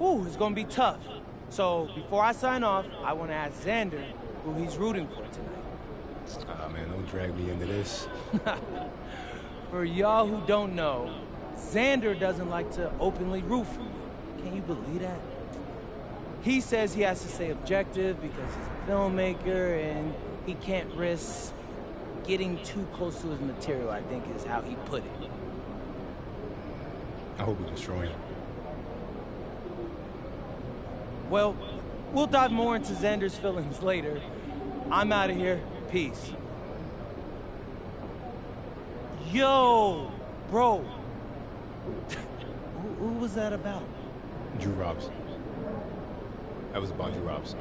Whew, it's gonna be tough. So, before I sign off, I want to ask Xander who he's rooting for tonight. Ah, man, don't drag me into this. For y'all who don't know, Xander doesn't like to openly root for me. Can you believe that? He says he has to stay objective because he's a filmmaker and he can't risk getting too close to his material, I think is how he put it. I hope we destroy him. Well, we'll dive more into Xander's feelings later. I'm out of here. Peace. Yo, bro. Who was that about? Drew Robinson. That was about Drew Robinson.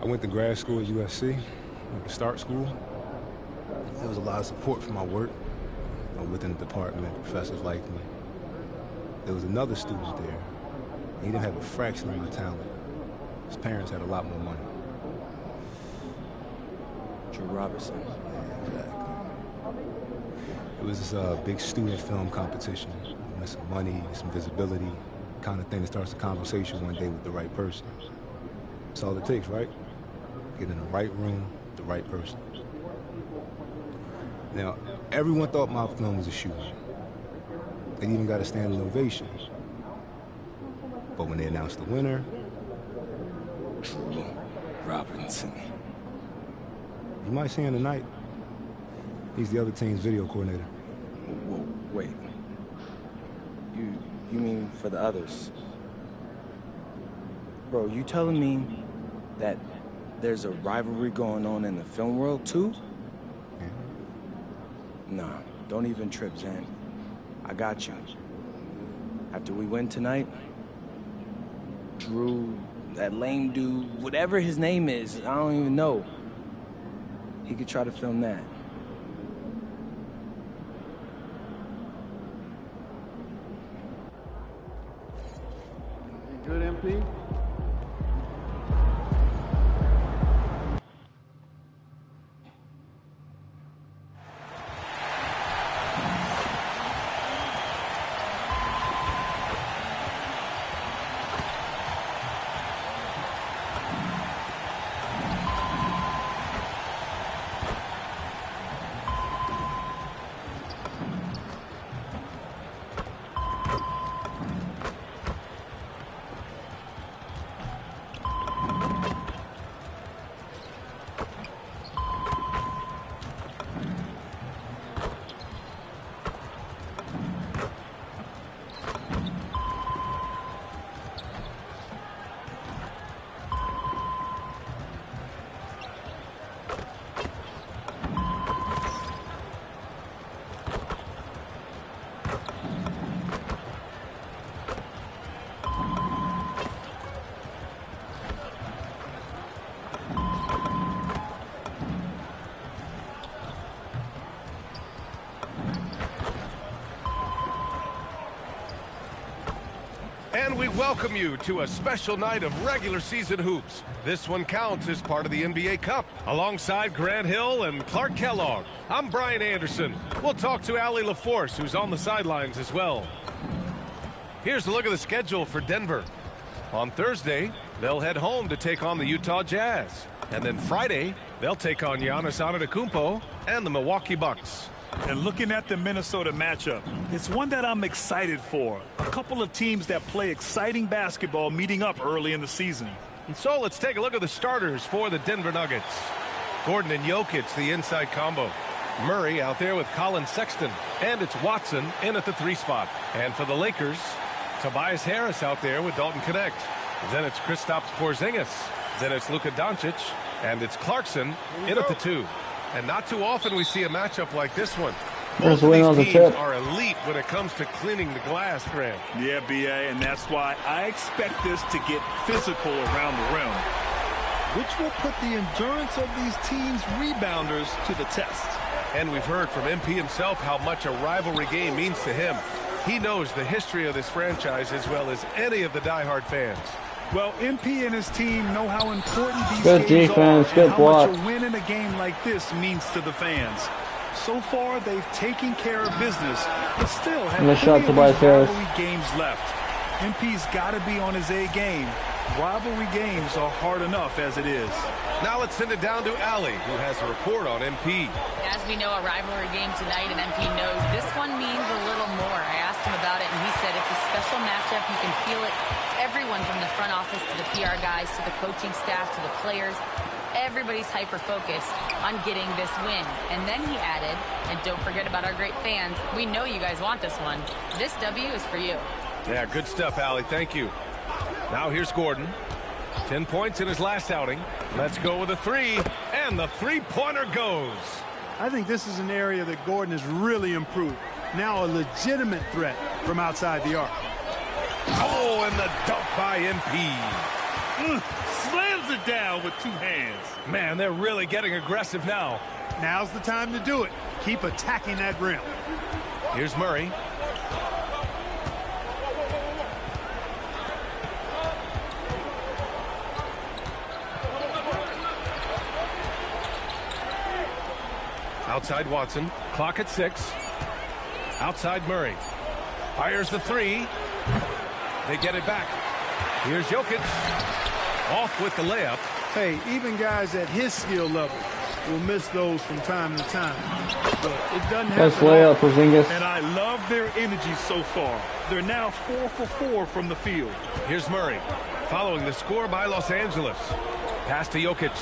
I went to grad school at USC, went to start school. There was a lot of support for my work. Within the department, professors liked me. There was another student there. He didn't have a fraction of my talent. His parents had a lot more money. Drew Robinson. Yeah, exactly. It was this big student film competition. With some money, some visibility, kind of thing that starts a conversation one day with the right person. That's all it takes, right? Get in the right room with the right person. Now, everyone thought my film was a shoot. They even got a standing ovation. But when they announced the winner... Drew Robinson. You might see him tonight. He's the other team's video coordinator. Whoa, wait. You mean for the others? Bro, you telling me that there's a rivalry going on in the film world too? Yeah. Nah, don't even trip, Xan. I got you. After we win tonight, Drew, that lame dude, whatever his name is, I don't even know. He could try to film that. You good, MP? And we welcome you to a special night of regular season hoops. This one counts as part of the NBA Cup. Alongside Grant Hill and Clark Kellogg, I'm Brian Anderson. We'll talk to Allie LaForce, who's on the sidelines as well. Here's a look at the schedule for Denver. On Thursday, they'll head home to take on the Utah Jazz. And then Friday, they'll take on Giannis Antetokounmpo and the Milwaukee Bucks. And looking at the Minnesota matchup, it's one that I'm excited for. A couple of teams that play exciting basketball meeting up early in the season. And so let's take a look at the starters for the Denver Nuggets. Gordon and Jokic, the inside combo. Murray out there with Colin Sexton. And it's Watson in at the 3 spot. And for the Lakers, Tobias Harris out there with Dalton Connect. Then it's Kristaps Porzingis. Then it's Luka Doncic. And it's Clarkson in at the 2. And not too often we see a matchup like this one. Both of these teams are elite when it comes to cleaning the glass, Grant. Yeah, B.A., and that's why I expect this to get physical around the rim, which will put the endurance of these teams' rebounders to the test. And we've heard from MP himself how much a rivalry game means to him. He knows the history of this franchise as well as any of the diehard fans. Well, MP and his team know how important these good games defense, are good and how block. much a win in a game like this means to the fans. So far, they've taken care of business, but still have Nice shot, plenty of Tobias Harris. rivalry games left. MP's got to be on his A game. Rivalry games are hard enough as it is. Now let's send it down to Allie, who has a report on MP. As we know, a rivalry game tonight, and MP knows this one means a little more. I asked him about it, and he said it's a special matchup. You can feel it. Everyone from the front office to the PR guys to the coaching staff to the players, everybody's hyper-focused on getting this win. And then he added, and don't forget about our great fans, we know you guys want this one. This W is for you. Yeah, good stuff, Allie. Thank you. Now here's Gordon. 10 points in his last outing. Let's go with a three, and the three-pointer goes. I think this is an area that Gordon has really improved. Now a legitimate threat from outside the arc. Oh, and the dunk by MP. Slams it down with two hands. Man, they're really getting aggressive now. Now's the time to do it. Keep attacking that rim. Here's Murray. Outside Watson. Clock at 6. Outside Murray. Fires the three. They get it back. Here's Jokic. Off with the layup. Hey, even guys at his skill level will miss those from time to time. But it doesn't happen. Nice layup, Porzingis. And I love their energy so far. They're now 4 for 4 from the field. Here's Murray. Following the score by Los Angeles. Pass to Jokic.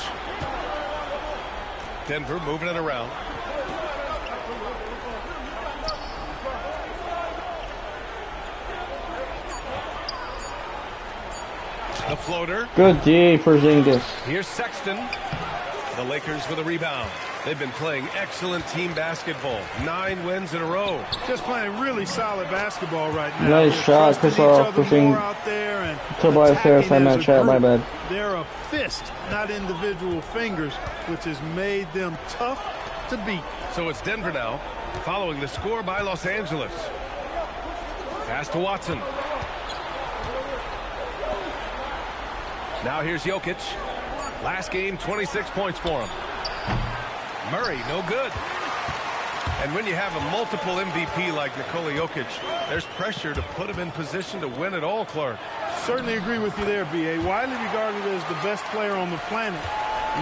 Denver moving it around. The floater. Good D, Porzingis. Here's Sexton. The Lakers with a rebound. They've been playing excellent team basketball. 9 wins in a row. Just playing really solid basketball right now. Nice shot, Chris pushing Tobias Harris. I meant chat, my bad. They're a fist, not individual fingers, which has made them tough to beat. So it's Denver now, following the score by Los Angeles. Pass to Watson. Now here's Jokic. Last game, 26 points for him. Murray, no good. And when you have a multiple MVP like Nikola Jokic, there's pressure to put him in position to win it all, Clark. Certainly agree with you there, B.A. Widely regarded as the best player on the planet,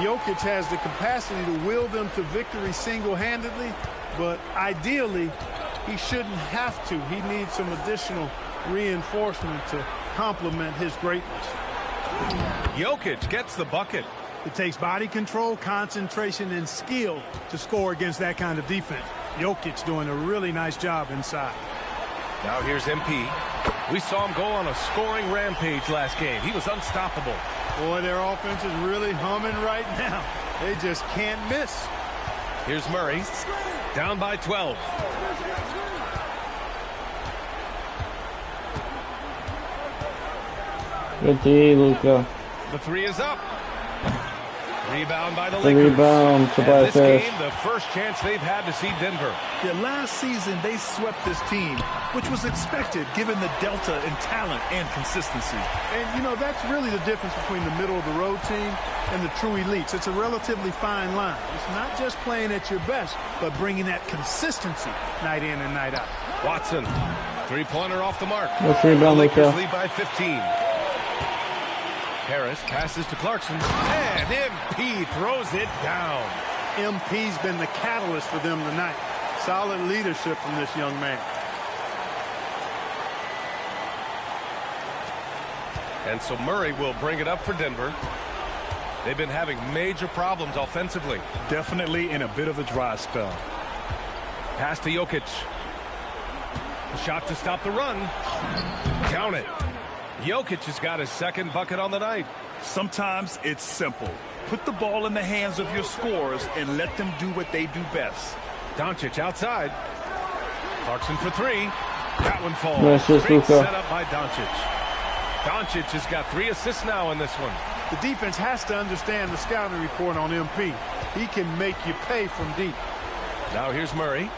Jokic has the capacity to will them to victory single-handedly, but ideally, he shouldn't have to. He needs some additional reinforcement to complement his greatness. Jokic gets the bucket. It takes body control, concentration, and skill to score against that kind of defense. Jokic doing a really nice job inside. Now here's MP. We saw him go on a scoring rampage last game. He was unstoppable. Boy, their offense is really humming right now. They just can't miss. Here's Murray. Down by 12. Good D, Luka. The three is up. Rebound by the The Lakers. rebound, And Tobias this Harris. game, the first chance they've had to see Denver. Yeah, last season they swept this team, which was expected given the delta in talent and consistency. And, you know, that's really the difference between the middle-of-the-road team and the true elites. It's a relatively fine line. It's not just playing at your best, but bringing that consistency night in and night out. Watson, three-pointer off the mark. Let's rebound, The Lakers Luka. lead by 15. Harris passes to Clarkson, and MP throws it down. MP's been the catalyst for them tonight. Solid leadership from this young man. And so Murray will bring it up for Denver. They've been having major problems offensively. Definitely in a bit of a dry spell. Pass to Jokic. A shot to stop the run. Count it. Jokic has got his second bucket on the night. Sometimes it's simple. Put the ball in the hands of your scorers and let them do what they do best. Doncic outside. Clarkson for three. That one falls. Nice, just Great Luka. setup by Doncic. Doncic has got 3 assists now in this one. The defense has to understand the scouting report on MP. He can make you pay from deep. Now here's Murray.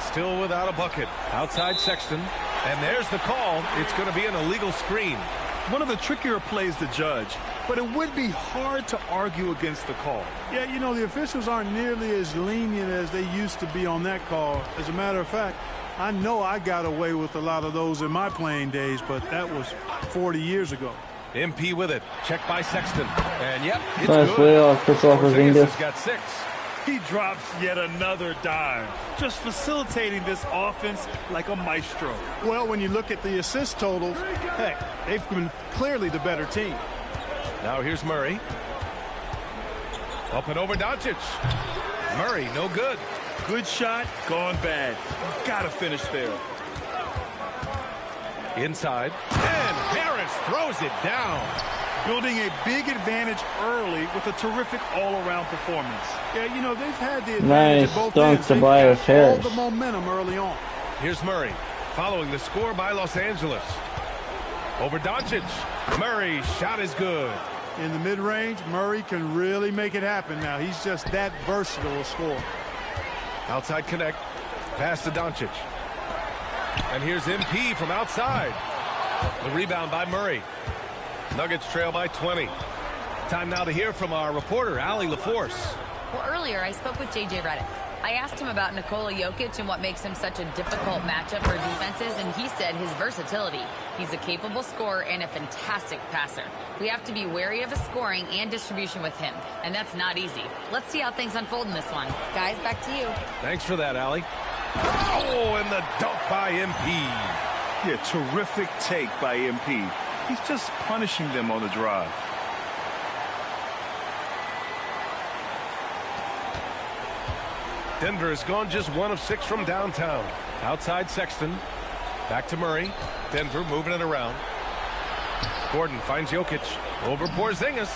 Still without a bucket. Outside Sexton. And there's the call. It's going to be an illegal screen. One of the trickier plays to judge, but it would be hard to argue against the call. Yeah, you know, the officials aren't nearly as lenient as they used to be on that call. As a matter of fact, I know I got away with a lot of those in my playing days, but that was 40 years ago. MP with it. Checked by Sexton. And yep, it's nice good. Porzingis has got 6. He drops yet another dime, just facilitating this offense like a maestro. Well, when you look at the assist totals, heck, they've been clearly the better team. Now here's Murray. Up and over Doncic. Murray, no good. Good shot, gone bad. You gotta finish there. Inside. And Harris throws it down. Building a big advantage early with a terrific all-around performance. Yeah, you know, they've had the advantage nice at both dunk ends. Tobias Harris. All the momentum early on. Here's Murray, following the score by Los Angeles. Over Doncic. Murray's shot is good. In the mid-range, Murray can really make it happen now. He's just that versatile a scorer. Outside connect. Pass to Doncic. And here's MP from outside. The rebound by Murray. Nuggets trail by 20. Time now to hear from our reporter, Allie LaForce. Well, earlier I spoke with J.J. Redick. I asked him about Nikola Jokic and what makes him such a difficult matchup for defenses, and he said his versatility. He's a capable scorer and a fantastic passer. We have to be wary of his scoring and distribution with him, and that's not easy. Let's see how things unfold in this one. Guys, back to you. Thanks for that, Allie. Oh, and the dunk by MP. Yeah, terrific take by MP. He's just punishing them on the drive. Denver has gone just 1 of 6 from downtown. Outside Sexton. Back to Murray. Denver moving it around. Gordon finds Jokic. Over Porzingis.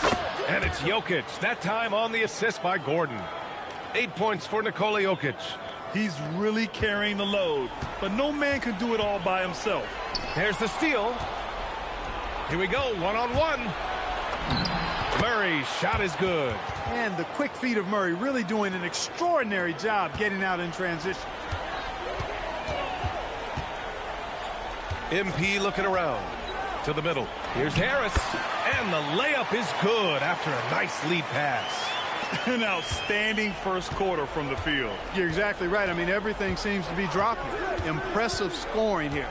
And it's Jokic. That time on the assist by Gordon. 8 points for Nikola Jokic. He's really carrying the load, but no man can do it all by himself. There's the steal. Here we go, one-on-one. Murray's shot is good. And the quick feet of Murray really doing an extraordinary job getting out in transition. MP looking around to the middle. Here's Harris. And the layup is good after a nice lead pass. An outstanding first quarter from the field. You're exactly right. I mean, everything seems to be dropping. Impressive scoring here.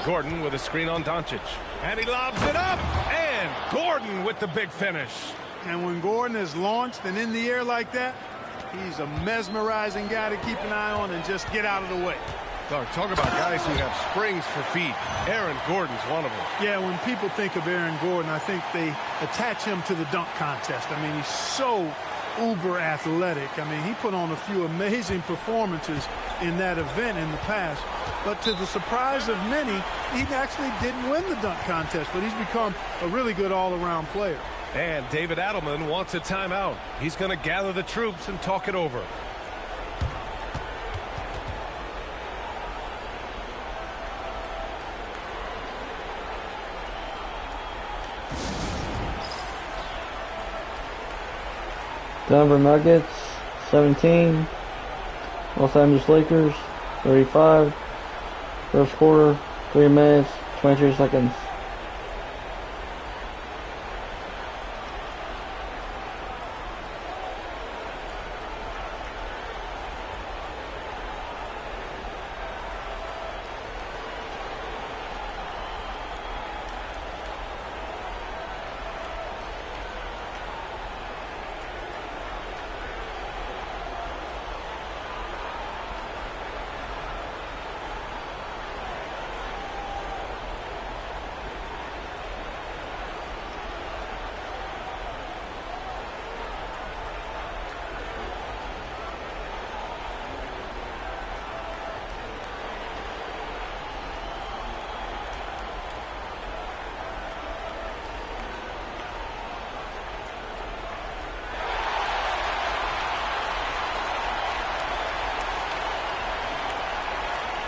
Gordon with a screen on Doncic. And he lobs it up. And Gordon with the big finish. And when Gordon is launched and in the air like that, he's a mesmerizing guy to keep an eye on and just get out of the way. Talk about guys who have springs for feet. Aaron Gordon's one of them. Yeah, when people think of Aaron Gordon, I think they attach him to the dunk contest. I mean, he's so uber athletic. I mean, he put on a few amazing performances in that event in the past. But to the surprise of many, he actually didn't win the dunk contest, but he's become a really good all-around player. And David Adelman wants a timeout. He's going to gather the troops and talk it over. Denver Nuggets 17, Los Angeles Lakers 35. First quarter, 3 minutes, 23 seconds.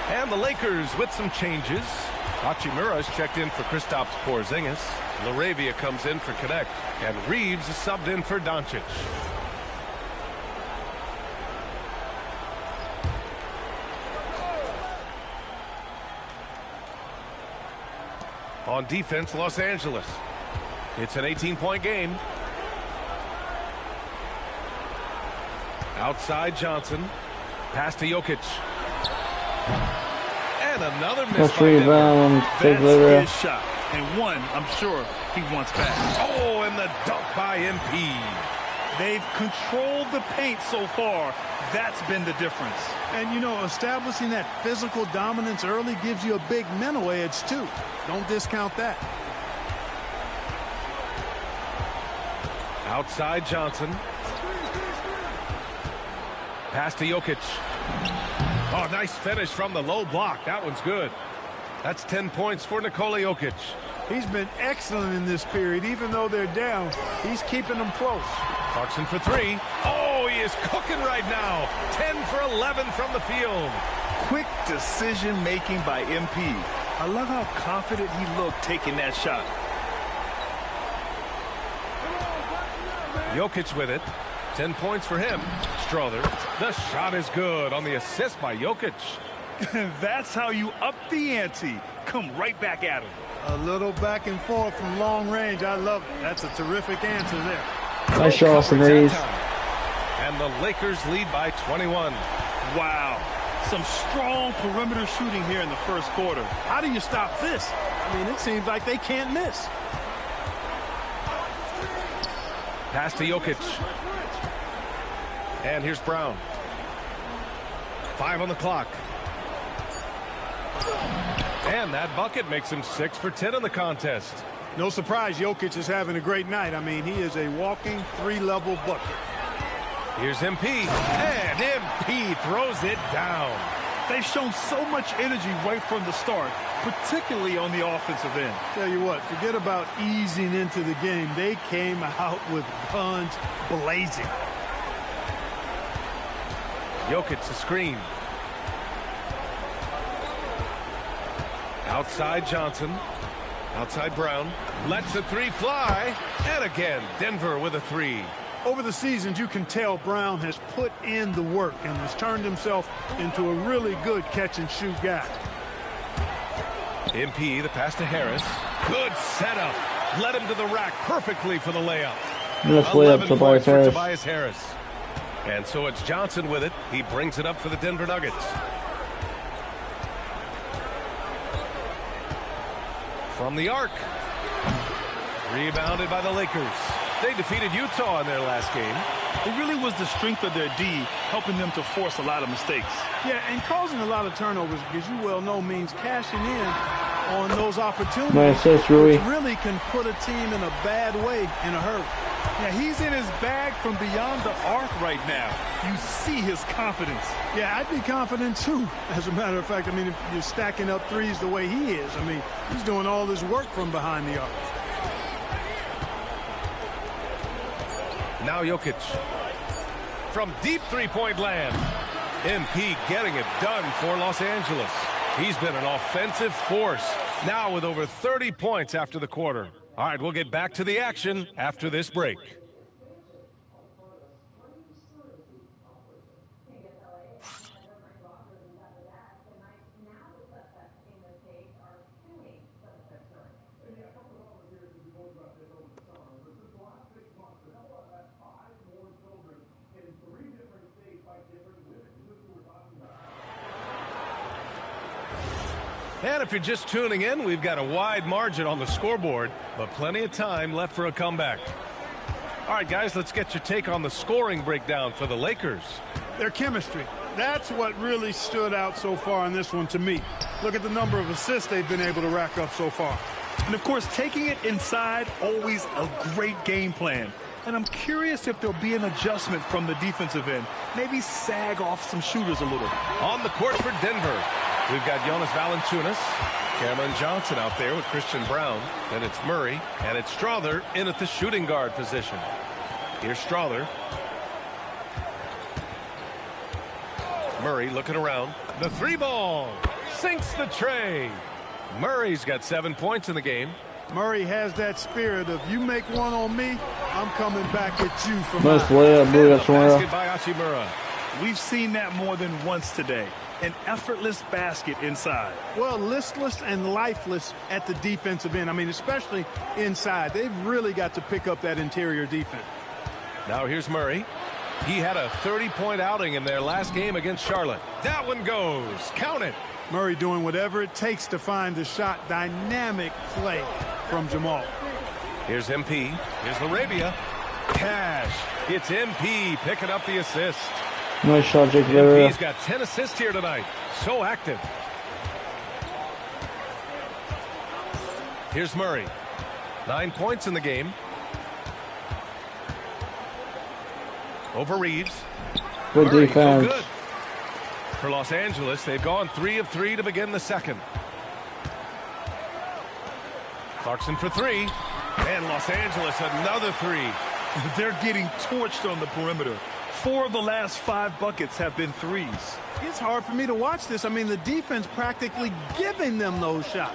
And the Lakers with some changes. Hachimura's checked in for Kristaps Porzingis. LaRavia comes in for Connect. And Reeves is subbed in for Doncic. On defense, Los Angeles. It's an 18-point game. Outside Johnson. Pass to Jokic. And another miss. That's rebound. That's his shot. And one, I'm sure, he wants back. Oh, and the dunk by MP. They've controlled the paint so far. That's been the difference. And, you know, establishing that physical dominance early gives you a big mental edge, too. Don't discount that. Outside Johnson. Pass to Jokic. Oh, nice finish from the low block. That one's good. That's 10 points for Nikola Jokic. He's been excellent in this period. Even though they're down, he's keeping them close. Clarkson for three. Oh, he is cooking right now. 10 for 11 from the field. Quick decision-making by MP. I love how confident he looked taking that shot. Jokic with it. 10 points for him. Strother. The shot is good on the assist by Jokic. That's how you up the ante. Come right back at him. A little back and forth from long range. I love it. That's a terrific answer there. Nice shot, Austin Reeves. And the Lakers lead by 21. Wow. Some strong perimeter shooting here in the first quarter. How do you stop this? I mean, it seems like they can't miss. Pass to Jokic. And here's Brown. 5 on the clock. And that bucket makes him 6 for 10 in the contest. No surprise Jokic is having a great night. I mean, he is a walking 3-level bucket. Here's MP. And MP throws it down. They've shown so much energy right from the start, particularly on the offensive end. Tell you what, forget about easing into the game. They came out with guns blazing. Jokic the screen. Outside Johnson. Outside Brown. Lets the three fly. And again, Denver with a three. Over the seasons, you can tell Brown has put in the work and has turned himself into a really good catch-and-shoot guy. MP, the pass to Harris. Good setup. Led him to the rack perfectly for the layup. Let's lay up Tobias Harris. And so it's Johnson with it. He brings it up for the Denver Nuggets. From the arc. Rebounded by the Lakers. They defeated Utah in their last game. It really was the strength of their D helping them to force a lot of mistakes. Yeah, and causing a lot of turnovers, because you well know means cashing in on those opportunities. Nice, Rui. Really can put a team in a bad way in a hurry. Yeah, he's in his bag from beyond the arc right now. You see his confidence. Yeah, I'd be confident too. As a matter of fact, I mean, if you're stacking up threes the way he is, I mean, he's doing all this work from behind the arc. Now Jokic. From deep three-point land. MP getting it done for Los Angeles. He's been an offensive force. Now with over 30 points after the quarter. All right, we'll get back to the action after this break. And if you're just tuning in, we've got a wide margin on the scoreboard, but plenty of time left for a comeback. All right, guys, let's get your take on the scoring breakdown for the Lakers. Their chemistry. That's what really stood out so far in this one to me. Look at the number of assists they've been able to rack up so far. And, of course, taking it inside, always a great game plan. And I'm curious if there'll be an adjustment from the defensive end. Maybe sag off some shooters a little. On the court for Denver, we've got Jonas Valanciunas, Cameron Johnson out there with Christian Brown. Then it's Murray, and it's Strother in at the shooting guard position. Here's Strother. Murray looking around. The three ball sinks the tray. Murray's got 7 points in the game. Murray has that spirit of you make one on me, I'm coming back at you from nice layup, basket by Hachimura. We've seen that more than once today. An effortless basket inside. Well, listless and lifeless at the defensive end. I mean, especially inside. They've really got to pick up that interior defense. Now here's Murray. He had a 30-point outing in their last game against Charlotte. That one goes. Count it. Murray doing whatever it takes to find the shot. Dynamic play from Jamal. Here's MP. Here's Laravia. Cash. It's MP picking up the assist. Nice shot, Jake. MP's got 10 assists here tonight. So active. Here's Murray. 9 points in the game. Over Reeves. Good Murray, defense. no good. For Los Angeles, they've gone 3 of 3 to begin the second. Clarkson for 3. And Los Angeles another 3. They're getting torched on the perimeter. 4 of the last 5 buckets have been threes. It's hard for me to watch this. I mean, the defense practically giving them those shots.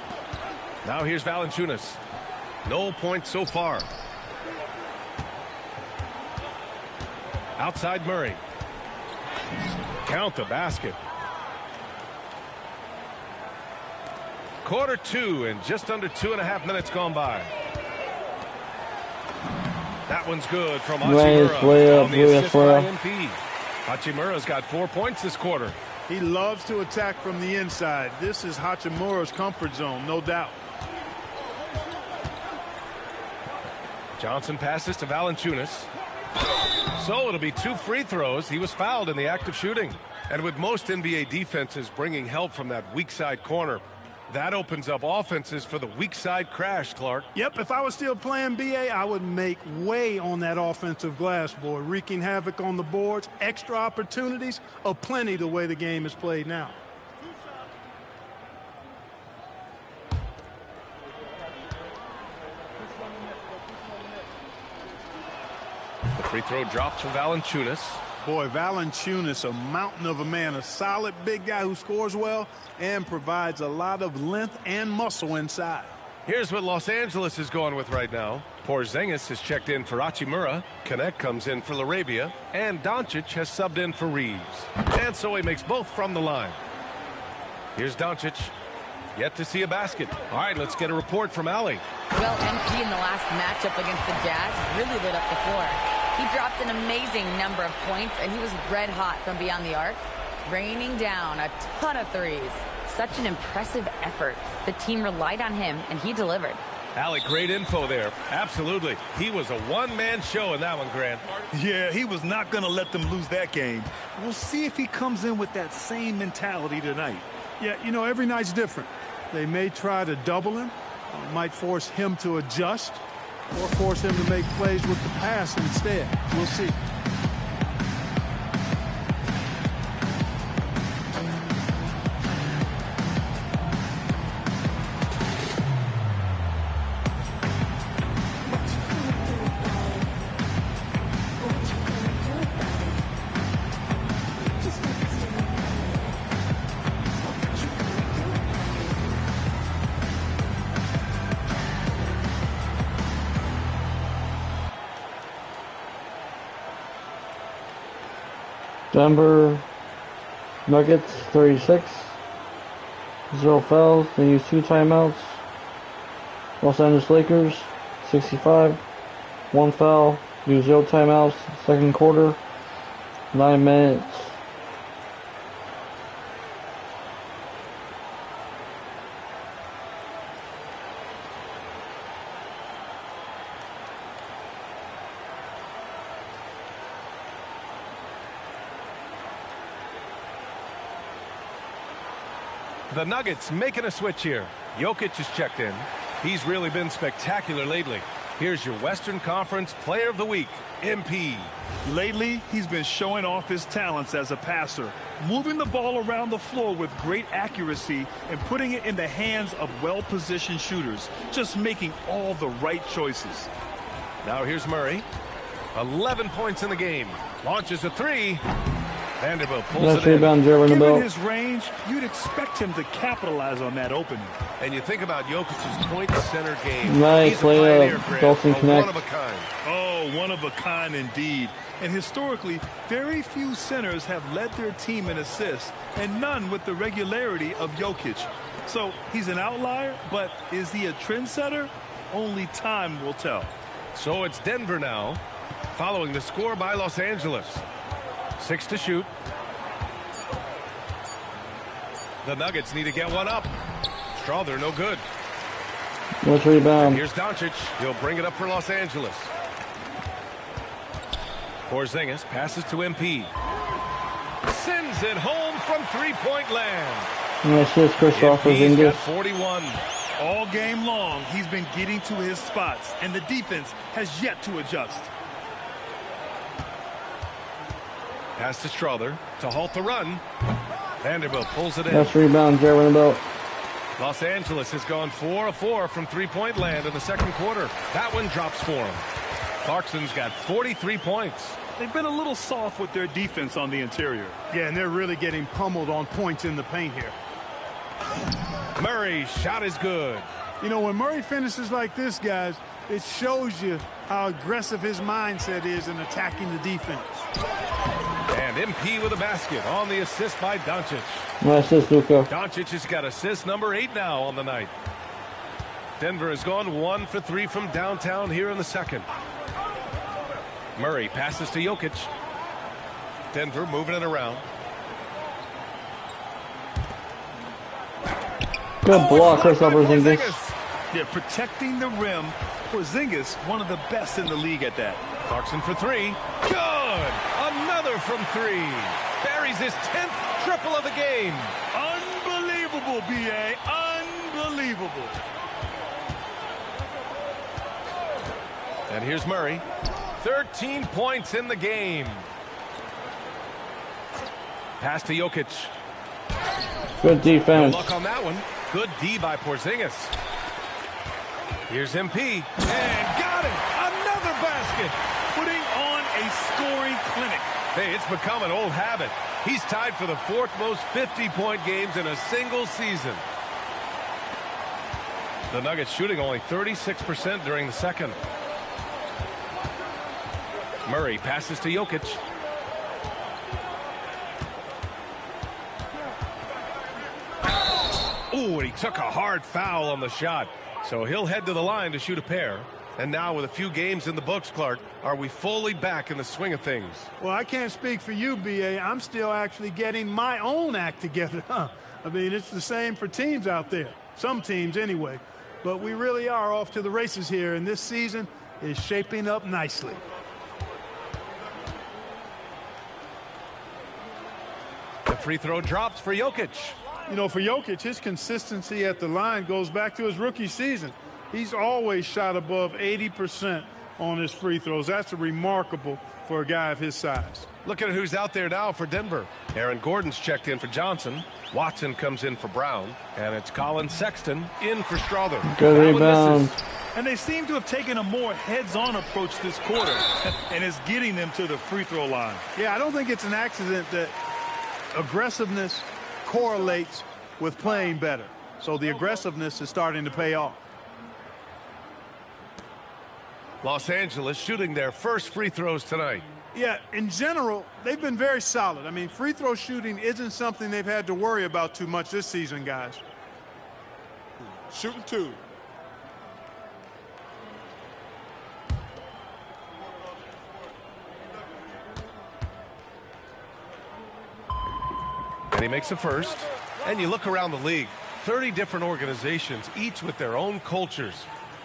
Now here's Valanciunas. No points so far. Outside Murray. Count the basket. Quarter 2 and just under 2.5 minutes gone by. That one's good from Hachimura on the assist by MP. Hachimura's got 4 points this quarter. He loves to attack from the inside. This is Hachimura's comfort zone, no doubt. Johnson passes to Valanciunas. So it'll be 2 free throws. He was fouled in the act of shooting. And with most NBA defenses bringing help from that weak side corner, that opens up offenses for the weak side crash, Clark. Yep, if I was still playing BA, I would make way on that offensive glass, boy. Wreaking havoc on the boards, extra opportunities, aplenty the way the game is played now. The free throw drops for Valanciunas. Boy, Valanciunas, a mountain of a man, a solid big guy who scores well and provides a lot of length and muscle inside. Here's what Los Angeles is going with right now. Porzingis has checked in for Hachimura. Connect comes in for Laravia. And Doncic has subbed in for Reeves. And so he makes both from the line. Here's Doncic. Yet to see a basket. All right, let's get a report from Allie. Well, MP in the last matchup against the Jazz really lit up the floor. He dropped an amazing number of points, and he was red hot from beyond the arc, raining down a ton of threes. Such an impressive effort. The team relied on him, and he delivered. Allie, great info there. Absolutely. He was a one-man show in that one, Grant. Yeah, he was not going to let them lose that game. We'll see if he comes in with that same mentality tonight. Yeah, you know, every night's different. They may try to double him, might force him to adjust, or force him to make plays with the pass instead. We'll see. Denver Nuggets 36. 0 fouls. They use 2 timeouts. Los Angeles Lakers 65. 1 foul. Use 0 timeouts. Second quarter. 9 minutes. The Nuggets making a switch here. Jokic is checked in. He's really been spectacular lately. Here's your Western Conference Player of the Week, MP. Lately, he's been showing off his talents as a passer, moving the ball around the floor with great accuracy and putting it in the hands of well-positioned shooters, just making all the right choices. Now here's Murray. 11 points in the game. Launches a 3. Vanderbilt pulls it in. Given his range, you'd expect him to capitalize on that opening. And you think about Jokic's point center game. Nice layup. Dolphin connect. One of a kind. Oh, one of a kind indeed. And historically, very few centers have led their team in assists, and none with the regularity of Jokic. So he's an outlier, but is he a trendsetter? Only time will tell. So it's Denver now. following the score by Los Angeles. 6 to shoot. The Nuggets need to get one up. Strother, no good. Nice rebound. And here's Doncic. He'll bring it up for Los Angeles. Porzingis passes to MP. Sends it home from three-point land. Nice assist, Kristaps MP's got Porzingis. 41. All game long, he's been getting to his spots, and the defense has yet to adjust. Pass to Strother to halt the run. Vanderbilt pulls it in. Nice rebound, Jared Vanderbilt. Los Angeles has gone 4 of 4 from three-point land in the second quarter. That one drops for him. Clarkson's got 43 points. They've been a little soft with their defense on the interior. Yeah, and they're really getting pummeled on points in the paint here. Murray's shot is good. You know, when Murray finishes like this, guys, it shows you how aggressive his mindset is in attacking the defense. And MP with a basket on the assist by Doncic. Nice assist, Luka. Doncic has got assist number 8 now on the night. Denver has gone 1 for 3 from downtown here in the second. Murray passes to Jokic. Denver moving it around. Good block, Kristaps Porzingis. Yeah, protecting the rim. Porzingis, one of the best in the league at that. Clarkson for 3. Good! Another from 3. Buries his 10th triple of the game. Unbelievable, B.A. Unbelievable. And here's Murray. 13 points in the game. Pass to Jokic. Good defense. Good luck on that one. Good D by Porzingis. Here's MP. And got it! Another basket! Putting on a scoring clinic. Hey, it's become an old habit. He's tied for the 4th most 50-point games in a single season. The Nuggets shooting only 36% during the second. Murray passes to Jokic. Ooh, and he took a hard foul on the shot. So he'll head to the line to shoot a pair. And now with a few games in the books, Clark, are we fully back in the swing of things? Well, I can't speak for you, B.A. I'm still actually getting my own act together. I mean, it's the same for teams out there. Some teams anyway. But we really are off to the races here, and this season is shaping up nicely. The free throw drops for Jokic. You know, for Jokic, his consistency at the line goes back to his rookie season. He's always shot above 80% on his free throws. That's remarkable for a guy of his size. Look at who's out there now for Denver. Aaron Gordon's checked in for Johnson. Watson comes in for Brown. And it's Colin Sexton in for Strother. Good rebound. And they seem to have taken a more heads-on approach this quarter. And it's getting them to the free throw line. Yeah, I don't think it's an accident that aggressiveness correlates with playing better. So the aggressiveness is starting to pay off. Los Angeles shooting their first free throws tonight. Yeah, in general, they've been very solid. I mean, free throw shooting isn't something they've had to worry about too much this season, guys. Shooting 2. And he makes a first. And you look around the league, 30 different organizations, each with their own cultures.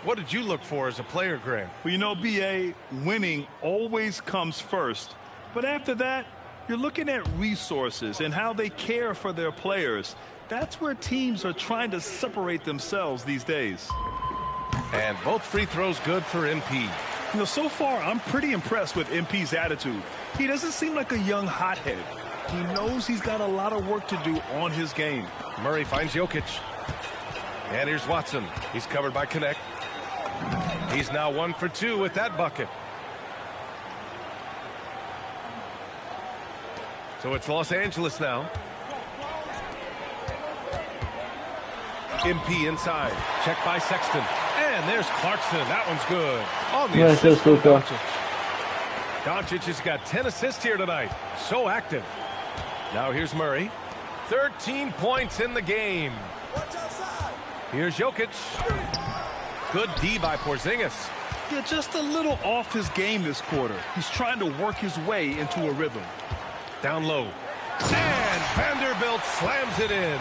What did you look for as a player, Graham? Well, you know, B.A., winning always comes first. But after that, you're looking at resources and how they care for their players. That's where teams are trying to separate themselves these days. And both free throws good for MP. You know, so far, I'm pretty impressed with MP's attitude. He doesn't seem like a young hothead. He knows he's got a lot of work to do on his game. Murray finds Jokic. And here's Watson. He's covered by Connect. He's now 1 for 2 with that bucket. So it's Los Angeles now. MP inside. Checked by Sexton. And there's Clarkson. That one's good. On the assist from Doncic. Doncic has got 10 assists here tonight. So active. Now here's Murray. 13 points in the game. Here's Jokic. Good D by Porzingis. Yeah, just a little off his game this quarter. He's trying to work his way into a rhythm. Down low. And Vanderbilt slams it in.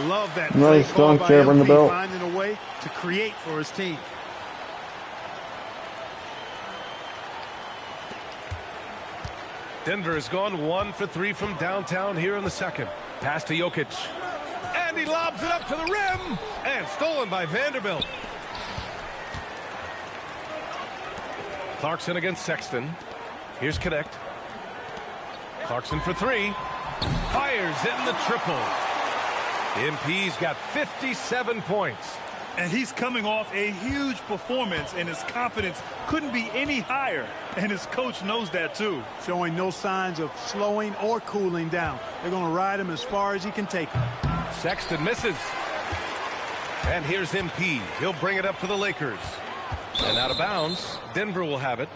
Love that. Nice dunk there, Vanderbilt. Finding a way to create for his team. Denver has gone 1 for 3 from downtown here in the second. Pass to Jokic. And he lobs it up to the rim. And stolen by Vanderbilt. Clarkson against Sexton. Here's Connect. Clarkson for 3. Fires in the triple. MP's got 57 points. And he's coming off a huge performance, and his confidence couldn't be any higher. And his coach knows that, too. Showing no signs of slowing or cooling down. They're going to ride him as far as he can take him. Sexton misses. And here's MP. He'll bring it up for the Lakers. And out of bounds, Denver will have it.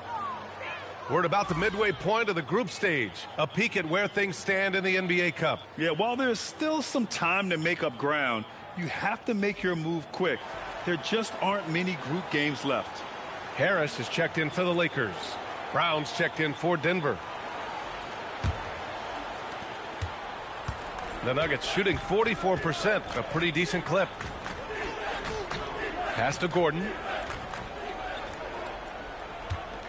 We're at about the midway point of the group stage. A peek at where things stand in the NBA Cup. Yeah, while there's still some time to make up ground, you have to make your move quick. There just aren't many group games left. Harris is checked in for the Lakers. Brown's checked in for Denver. The Nuggets shooting 44%, a pretty decent clip. Pass to Gordon.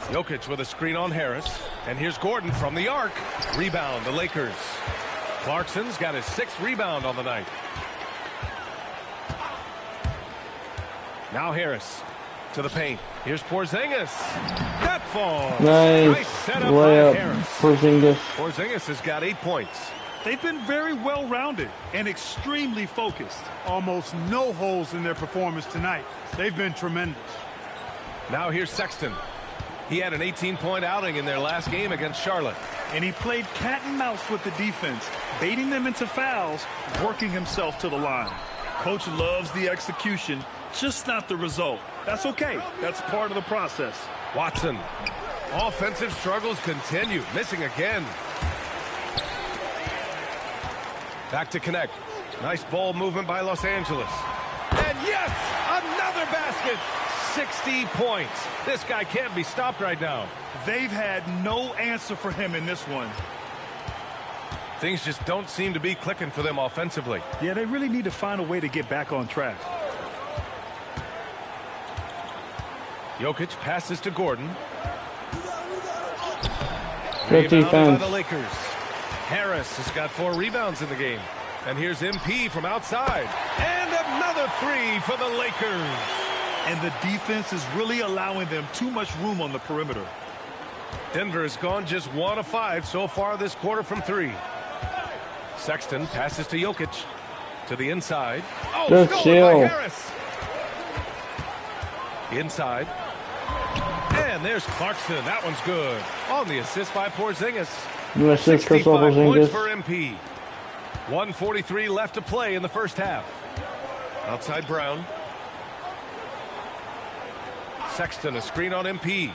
Jokic with a screen on Harris. And here's Gordon from the arc. Rebound, the Lakers. Clarkson's got his 6th rebound on the night. Now Harris to the paint. Here's Porzingis. That falls. Nice setup layup, by Harris. Porzingis. Porzingis has got 8 points. They've been very well-rounded and extremely focused. Almost no holes in their performance tonight. They've been tremendous. Now here's Sexton. He had an 18-point outing in their last game against Charlotte. And he played cat and mouse with the defense, baiting them into fouls, working himself to the line. Coach loves the execution, just not the result. That's okay. That's part of the process. Watson. Offensive struggles continue. Missing again. Back to Connect. Nice ball movement by Los Angeles. And yes, another basket. 60 points. This guy can't be stopped right now. They've had no answer for him in this one. Things just don't seem to be clicking for them offensively. Yeah, they really need to find a way to get back on track. Jokic passes to Gordon. Good defense. By the Lakers. Harris has got 4 rebounds in the game. And here's MP from outside. And another 3 for the Lakers. And the defense is really allowing them too much room on the perimeter. Denver has gone just 1 of 5 so far this quarter from 3. Sexton passes to Jokic. To the inside. Oh, good stolen by Harris. Inside. And there's Clarkson. That one's good. On the assist by Porzingis. 65 points for MP. 1:43 left to play in the first half. Outside Brown. Sexton, a screen on MP.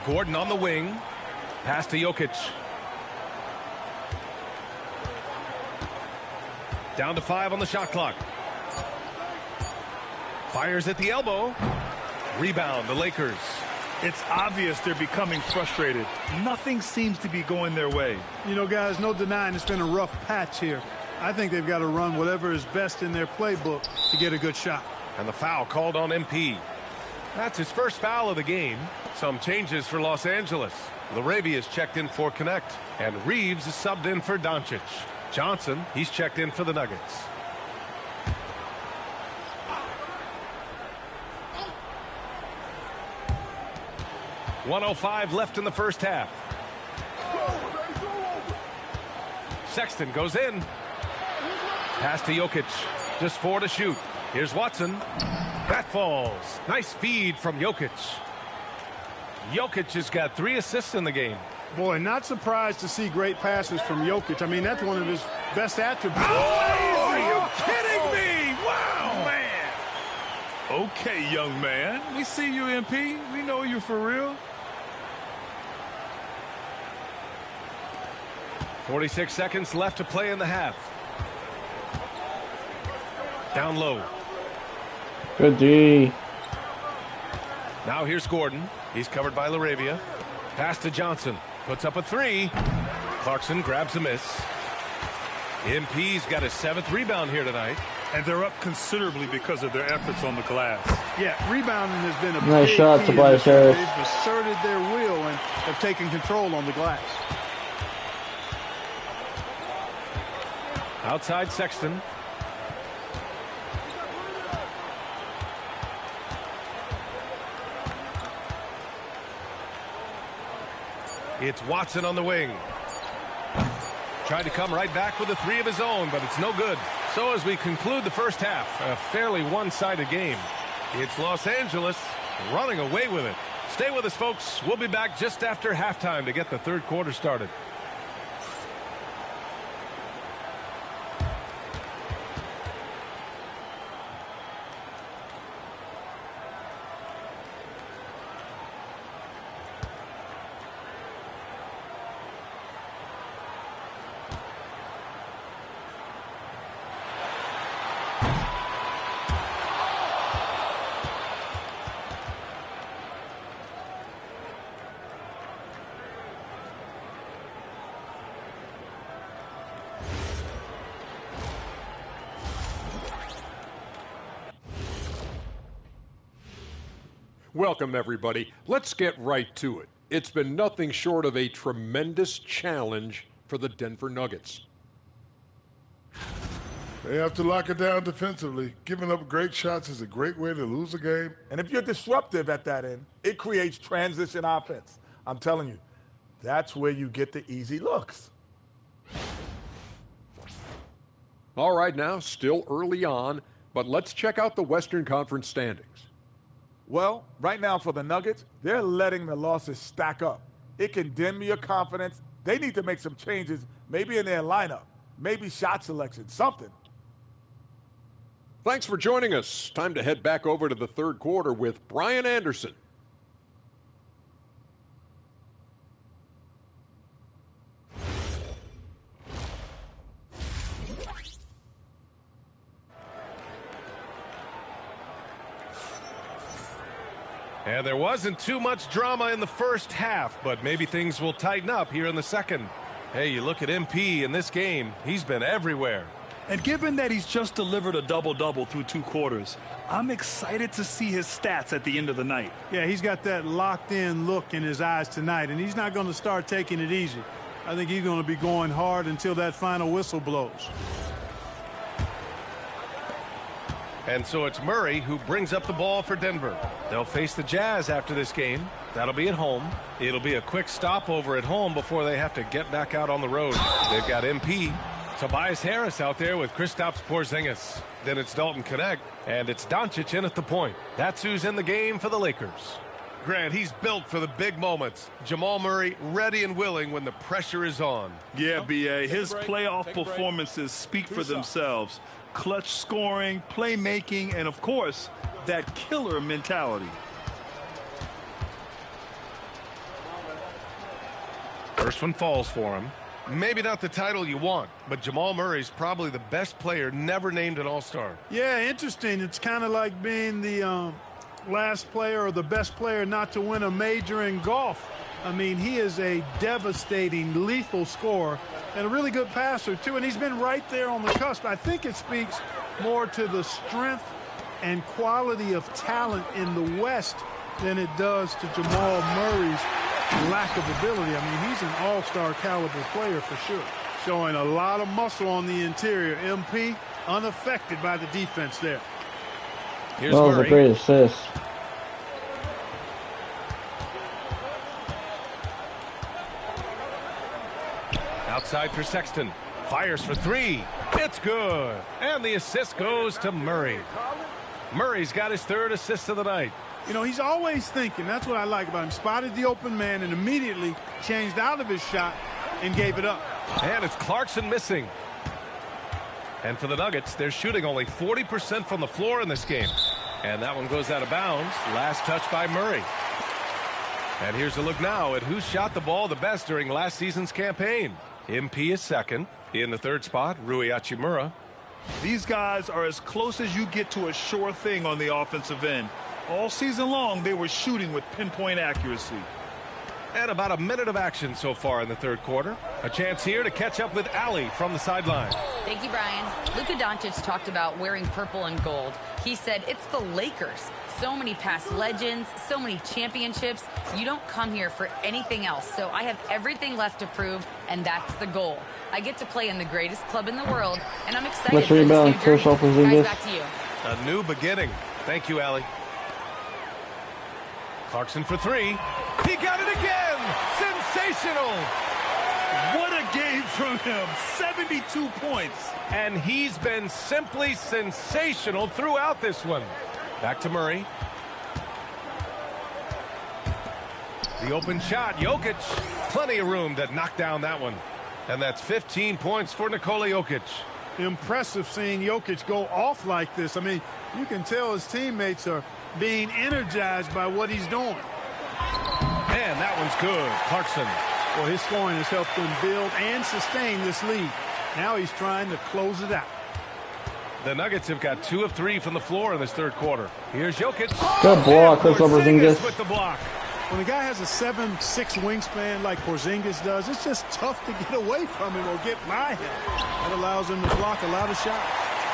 Gordon on the wing. Pass to Jokic. Down to 5 on the shot clock. Fires at the elbow. Rebound, the Lakers. It's obvious they're becoming frustrated. Nothing seems to be going their way. You know, guys, no denying it's been a rough patch here. I think they've got to run whatever is best in their playbook to get a good shot. And the foul called on MP. That's his first foul of the game. Some changes for Los Angeles. LaRavia is checked in for Connect. And Reeves is subbed in for Doncic. Johnson, he's checked in for the Nuggets. .105 left in the first half. Sexton goes in. Pass to Jokic. Just 4 to shoot. Here's Watson. That falls. Nice feed from Jokic. Jokic has got 3 assists in the game. Boy, not surprised to see great passes from Jokic. I mean, that's one of his best attributes. Oh, are you kidding me? Wow, man. Okay, young man. We see you, MP. We know you for real. 46 seconds left to play in the half. Down low. Good D. Now here's Gordon. He's covered by LaRavia. Pass to Johnson. Puts up a three. Clarkson grabs a miss. MP's got his 7th rebound here tonight. And they're up considerably because of their efforts on the glass. Yeah, rebounding has been a nice big shot, key Tobias Harris. They've asserted their will and have taken control on the glass. Outside Sexton. It's Watson on the wing. Tried to come right back with a 3 of his own, but it's no good. So as we conclude the first half, a fairly one-sided game. It's Los Angeles running away with it. Stay with us, folks. We'll be back just after halftime to get the third quarter started. Welcome, everybody. Let's get right to it. It's been nothing short of a tremendous challenge for the Denver Nuggets. They have to lock it down defensively. Giving up great shots is a great way to lose a game. And if you're disruptive at that end, it creates transition offense. I'm telling you, that's where you get the easy looks. All right, now, still early on, but let's check out the Western Conference standings. Well, right now for the Nuggets, they're letting the losses stack up. It can dim your confidence. They need to make some changes, maybe in their lineup, maybe shot selection, something. Thanks for joining us. Time to head back over to the third quarter with Brian Anderson. And there wasn't too much drama in the first half, but maybe things will tighten up here in the second. Hey, you look at MP in this game, he's been everywhere. And given that he's just delivered a double-double through 2 quarters, I'm excited to see his stats at the end of the night. Yeah, he's got that locked-in look in his eyes tonight, and he's not going to start taking it easy. I think he's going to be going hard until that final whistle blows. And so it's Murray who brings up the ball for Denver. They'll face the Jazz after this game. That'll be at home. It'll be a quick stopover at home before they have to get back out on the road. They've got MP, Tobias Harris out there with Kristaps Porzingis. Then it's Dalton Knecht, and it's Doncic in at the point. That's who's in the game for the Lakers. Grant, he's built for the big moments. Jamal Murray ready and willing when the pressure is on. Yeah, B.A. His playoff performances speak for themselves. Clutch scoring, playmaking, and, of course, that killer mentality. First one falls for him. Maybe not the title you want, but Jamal Murray's probably the best player never named an All-Star. Yeah, interesting. It's kind of like being the last player or the best player not to win a major in golf. I mean, he is a devastating, lethal scorer and a really good passer, too. And he's been right there on the cusp. I think it speaks more to the strength and quality of talent in the West than it does to Jamal Murray's lack of ability. I mean, he's an all-star caliber player for sure. Showing a lot of muscle on the interior. MP unaffected by the defense there. Here's that was Murray. a great assist. Outside for Sexton. Fires for 3. It's good. And the assist goes to Murray. Murray's got his 3rd assist of the night. You know, he's always thinking. That's what I like about him. Spotted the open man and immediately changed out of his shot and gave it up. And it's Clarkson missing. And for the Nuggets, they're shooting only 40% from the floor in this game. And that one goes out of bounds. Last touch by Murray. And here's a look now at who shot the ball the best during last season's campaign. MP is second. In the 3rd spot, Rui Hachimura. These guys are as close as you get to a sure thing on the offensive end. All season long, they were shooting with pinpoint accuracy. And about a minute of action so far in the third quarter. A chance here to catch up with Allie from the sideline. Thank you, Brian. Luka Doncic talked about wearing purple and gold. He said it's the Lakers. So many past legends, so many championships. You don't come here for anything else. So I have everything left to prove, and that's the goal. I get to play in the greatest club in the world, and I'm excited for this new journey. Guys, back to you. A new beginning. Thank you, Allie. Clarkson for three. He got it again! Sensational! What a game from him. 72 points. And he's been simply sensational throughout this one. Back to Murray. The open shot. Jokic. Plenty of room to knock down that one. And that's 15 points for Nikola Jokic. Impressive seeing Jokic go off like this. I mean, you can tell his teammates are being energized by what he's doing. And that one's good. Clarkson. Well, his scoring has helped them build and sustain this lead. Now he's trying to close it out. The Nuggets have got 2 of 3 from the floor in this third quarter. Here's Jokic. Good block, Porzingis. With the block. When a guy has a 7'6" wingspan like Porzingis does, it's just tough to get away from him or get by him. That allows him to block a lot of shots.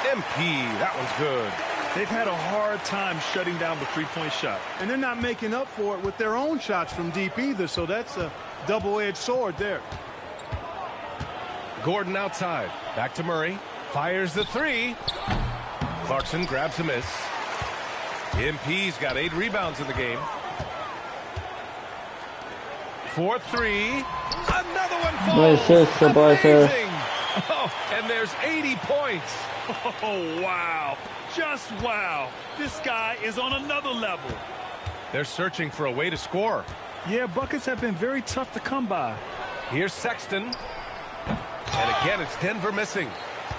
MP, that one's good. They've had a hard time shutting down the three-point shot. And they're not making up for it with their own shots from deep either, so that's a double-edged sword there. Gordon outside. Back to Murray. Fires the three. Clarkson grabs a miss. MP's got 8 rebounds in the game. 4-3. Another one falls. Amazing. Oh, and there's 80 points. Oh, wow. Just wow. This guy is on another level. They're searching for a way to score. Yeah, buckets have been very tough to come by. Here's Sexton. And again, it's Denver missing.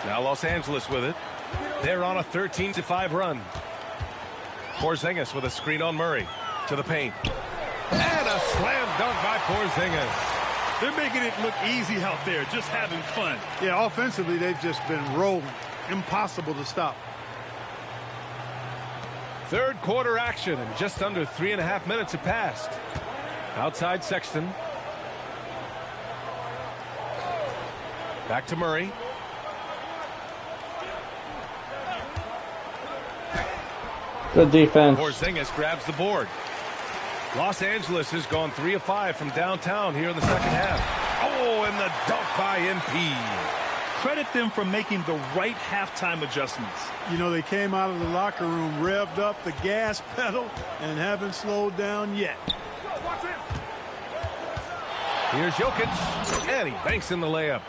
Now Los Angeles with it. They're on a 13-5 run. Porzingis with a screen on Murray. To the paint. And a slam dunk by Porzingis. They're making it look easy out there, just having fun. Yeah, offensively, they've just been rolling. Impossible to stop. Third quarter action, and just under 3.5 minutes have passed. Outside Sexton. Back to Murray. Good defense. Porzingis grabs the board. Los Angeles has gone 3 of 5 from downtown here in the second half. Oh, and the dunk by MP. Credit them for making the right halftime adjustments. You know, they came out of the locker room, revved up the gas pedal, and haven't slowed down yet. Here's Jokic, and he banks in the layup.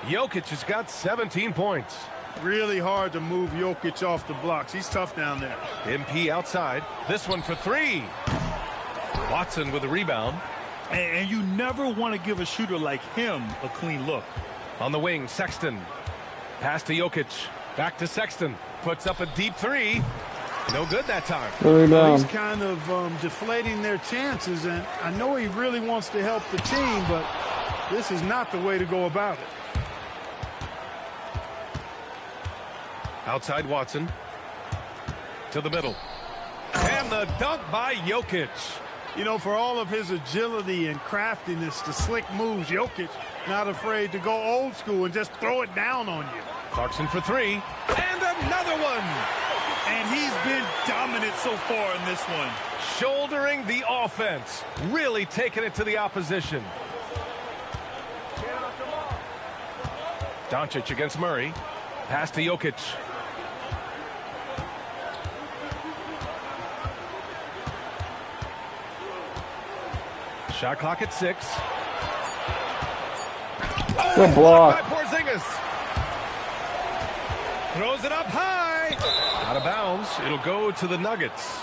Jokic has got 17 points. Really hard to move Jokic off the blocks. He's tough down there. MP outside. This one for 3. Watson with a rebound. And you never want to give a shooter like him a clean look. On the wing, Sexton. Pass to Jokic. Back to Sexton. Puts up a deep 3. No good that time. Well, he's kind of deflating their chances, and I know he really wants to help the team, but this is not the way to go about it. Outside Watson. To the middle. And the dunk by Jokic. You know, for all of his agility and craftiness, the slick moves, Jokic not afraid to go old school and just throw it down on you. Clarkson for 3. And another one. And he's been dominant so far in this one. Shouldering the offense. Really taking it to the opposition. Doncic against Murray. Pass to Jokic. Shot clock at 6. Good block. By Porzingis. Throws it up high. Out of bounds. It'll go to the Nuggets.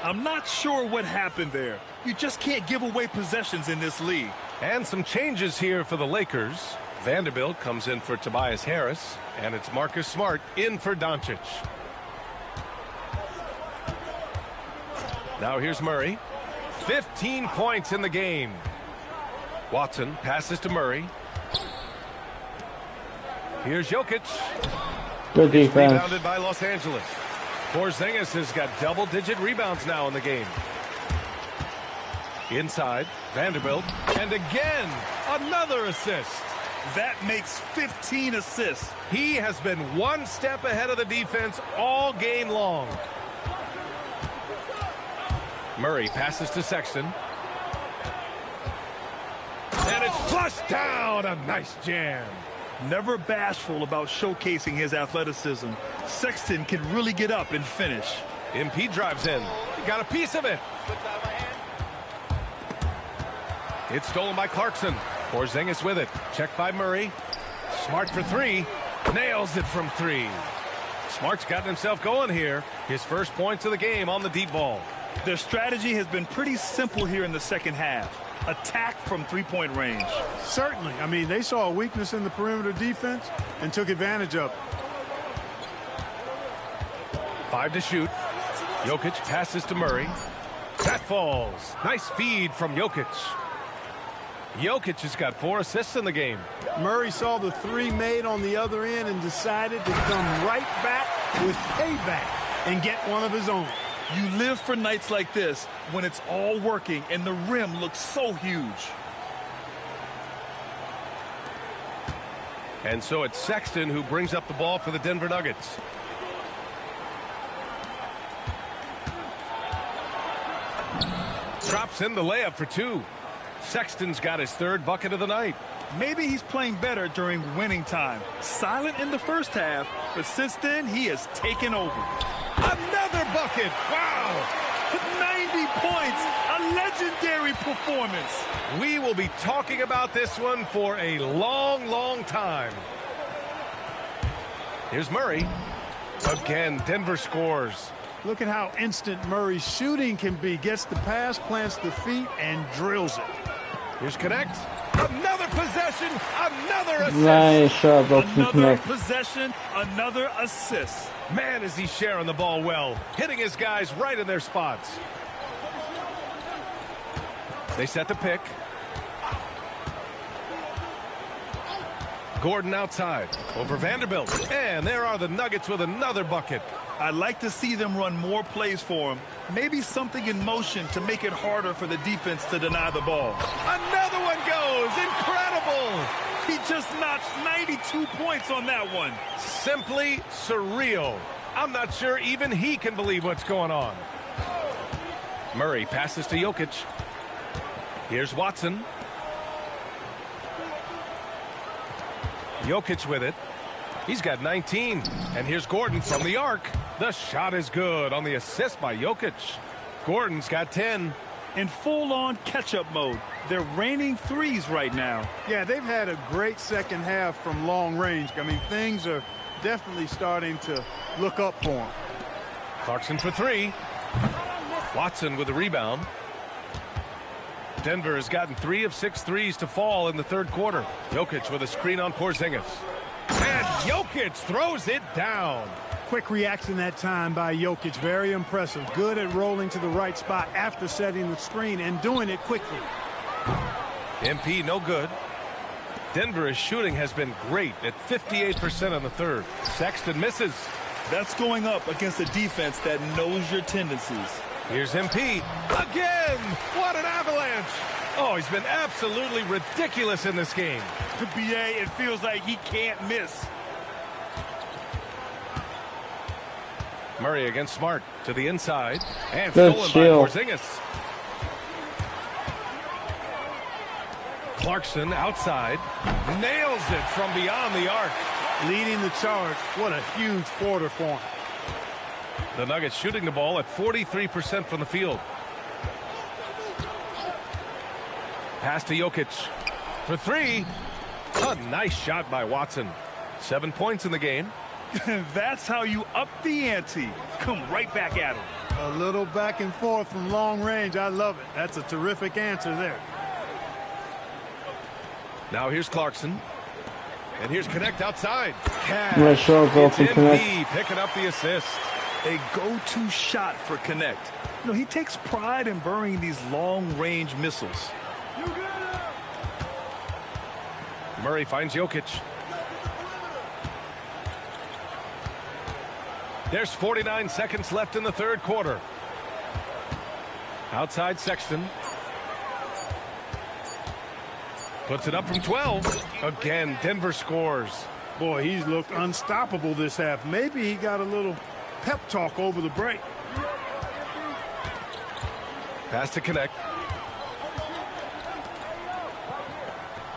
I'm not sure what happened there. You just can't give away possessions in this league. And some changes here for the Lakers. Vanderbilt comes in for Tobias Harris. And it's Marcus Smart in for Doncic. Now here's Murray. 15 points in the game. Watson passes to Murray. Here's Jokic. Good defense. Rebounded by Los Angeles. Porzingis has got double-digit rebounds now in the game. Inside, Vanderbilt, and again, another assist. That makes 15 assists. He has been one step ahead of the defense all game long. Murray passes to Sexton. And it's flushed down. A nice jam. Never bashful about showcasing his athleticism. Sexton can really get up and finish. MP drives in. He got a piece of it. It's stolen by Clarkson. Porzingis with it. Checked by Murray. Smart for three. Nails it from three. Smart's gotten himself going here. His first points of the game on the deep ball. Their strategy has been pretty simple here in the second half. Attack from three-point range. Certainly. I mean, they saw a weakness in the perimeter defense and took advantage of it. 5 to shoot. Jokic passes to Murray. That falls. Nice feed from Jokic. Jokic has got 4 assists in the game. Murray saw the three made on the other end and decided to come right back with payback and get one of his own. You live for nights like this when it's all working and the rim looks so huge. And so it's Sexton who brings up the ball for the Denver Nuggets. Drops in the layup for 2. Sexton's got his 3rd bucket of the night. Maybe he's playing better during winning time. Silent in the first half, but since then he has taken over. Another bucket. Wow. 90 points. A legendary performance. We will be talking about this one for a long, long time. Here's Murray. Again, Denver scores. Look at how instant Murray's shooting can be. Gets the pass, plants the feet, and drills it. Here's Connect. Another possession. Another assist. Nice shot, another possession. Another assist. Man, is he sharing the ball well. Hitting his guys right in their spots. They set the pick. Gordon outside over Vanderbilt. And there are the Nuggets with another bucket. I'd like to see them run more plays for him. Maybe something in motion to make it harder for the defense to deny the ball. Another one goes. Incredible. He just notched 92 points on that one. Simply surreal. I'm not sure even he can believe what's going on. Murray passes to Jokic. Here's Watson. Jokic with it. He's got 19. And here's Gordon from the arc. The shot is good on the assist by Jokic. Gordon's got 10. In full-on catch-up mode. They're raining threes right now. Yeah, they've had a great second half from long range. I mean, things are definitely starting to look up for them. Clarkson for 3. Watson with the rebound. Denver has gotten 3 of 6 threes to fall in the 3rd quarter. Jokic with a screen on Porzingis. And Jokic throws it down. Quick reaction that time by Jokic. Very impressive. Good at rolling to the right spot after setting the screen and doing it quickly. MP no good. Denver's shooting has been great at 58% in the 3rd. Sexton misses. That's going up against a defense that knows your tendencies. Here's MP. Again! What an avalanche! Oh, he's been absolutely ridiculous in this game. To BA, it feels like he can't miss. Murray against Smart to the inside. And good stolen shield by Porzingis. Clarkson outside. Nails it from beyond the arc. Leading the charge. What a huge quarter for him. The Nuggets shooting the ball at 43% from the field. Pass to Jokic for 3. A nice shot by Watson. 7 points in the game. That's how you up the ante. Come right back at him. A little back and forth from long range. I love it. That's a terrific answer there. Now here's Clarkson. And here's Connect outside. Nice shot, It's from Connect. MP picking up the assist. A go-to shot for Connect. You know, he takes pride in burying these long-range missiles. Murray finds Jokic. There's 49 seconds left in the third quarter. Outside Sexton. Puts it up from 12. Again, Denver scores. Boy, he's looked unstoppable this half. Maybe he got a little pep talk over the break. Pass to Connect.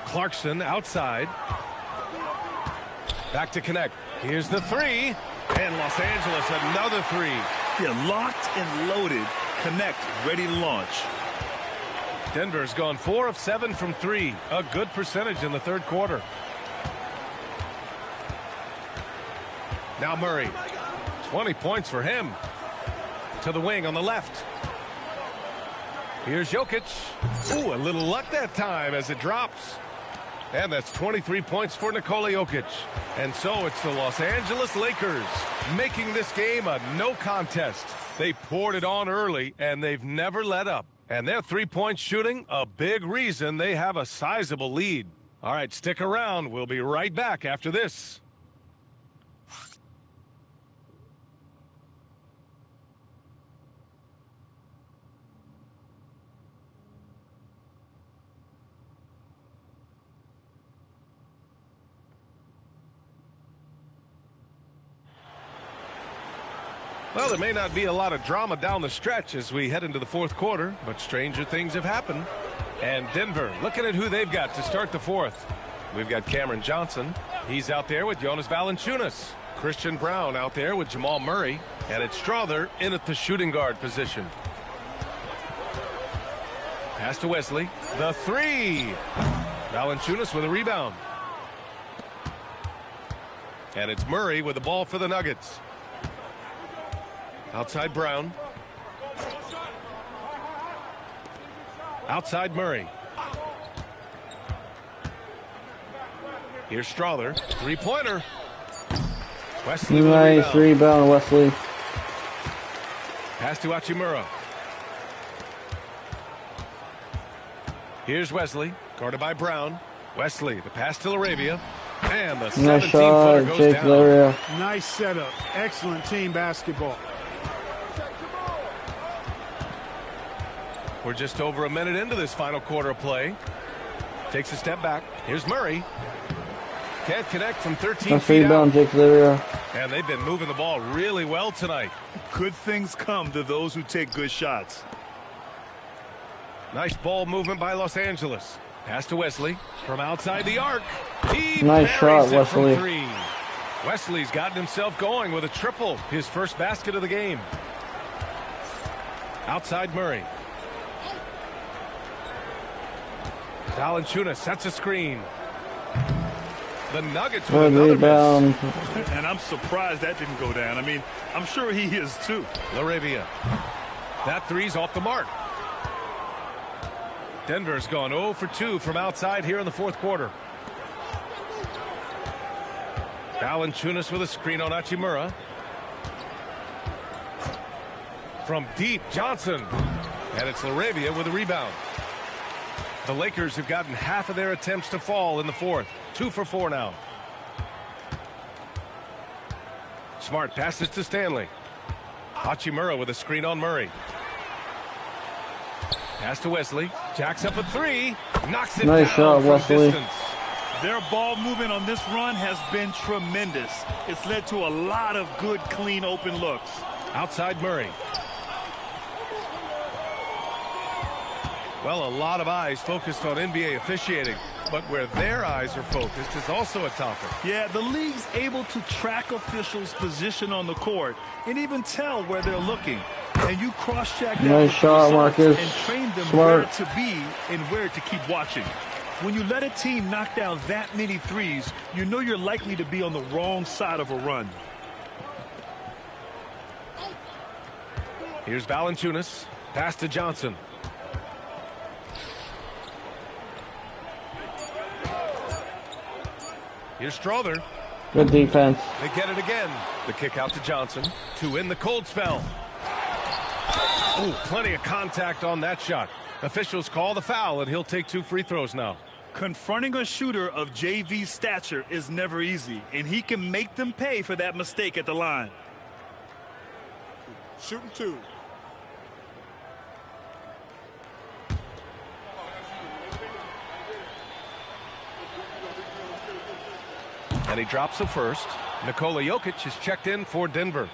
Clarkson outside. Back to Connect. Here's the three. And Los Angeles another three. Yeah, locked and loaded. Connect, ready to launch. Denver's gone 4 of 7 from 3. A good percentage in the third quarter. Now Murray. 20 points for him. To the wing on the left. Here's Jokic. Ooh, a little luck that time as it drops. And that's 23 points for Nikola Jokic. And so it's the Los Angeles Lakers making this game a no contest. They poured it on early, and they've never let up. And their three-point shooting, a big reason they have a sizable lead. All right, stick around. We'll be right back after this. Well, there may not be a lot of drama down the stretch as we head into the fourth quarter, but stranger things have happened. And Denver, looking at who they've got to start the fourth. We've got Cameron Johnson. He's out there with Jonas Valanciunas. Christian Braun out there with Jamal Murray. And it's Strother in at the shooting guard position. Pass to Wesley. The three. Valanciunas with a rebound. And it's Murray with the ball for the Nuggets. Outside Brown. Outside Murray. Here's Strother. Three-pointer. Wesley. Nice rebound, Wesley. Pass to Hachimura. Here's Wesley. Guarded by Brown. Wesley, the pass to LaRavia. And the 17-footer goes Jake down. Laria. Nice setup. Excellent team basketball. We're just over a minute into this final quarter of play. Takes a step back. Here's Murray. Can't connect from 13 feet out. Jake Laria. And they've been moving the ball really well tonight. Good things come to those who take good shots. Nice ball movement by Los Angeles. Pass to Wesley from outside the arc. He nice shot, buries it from Wesley. three. Wesley's gotten himself going with a triple, his first basket of the game. Outside Murray. Valanciunas sets a screen. The Nuggets with another rebound. Miss. And I'm surprised that didn't go down. I mean, I'm sure he is too. LaRavia. That three's off the mark. Denver's gone 0 for 2 from outside here in the fourth quarter. Valanciunas with a screen on Hachimura. From deep, Johnson. And it's LaRavia with a rebound. The Lakers have gotten half of their attempts to fall in the fourth. 2 for 4 now. Smart passes to Stanley. Hachimura with a screen on Murray. Pass to Wesley. Jacks up a three. Knocks it nice down shot, from Wesley. distance. Their ball movement on this run has been tremendous. It's led to a lot of good, clean, open looks. Outside Murray. Well, a lot of eyes focused on NBA officiating, but where their eyes are focused is also a topic. Yeah, the league's able to track officials' position on the court and even tell where they're looking. And you cross-check that nice with shot, results Marcus. and train them Smart. where to be and where to keep watching. When you let a team knock down that many threes, you know you're likely to be on the wrong side of a run. Here's Valanciunas. Pass to Johnson. Here's Strother. Good defense. They get it again. The kick out to Johnson to end the cold spell. Oh, plenty of contact on that shot. Officials call the foul, and he'll take 2 free throws now. Confronting a shooter of JV's stature is never easy, and he can make them pay for that mistake at the line. shooting 2. And he drops the first. Nikola Jokic is checked in for Denver.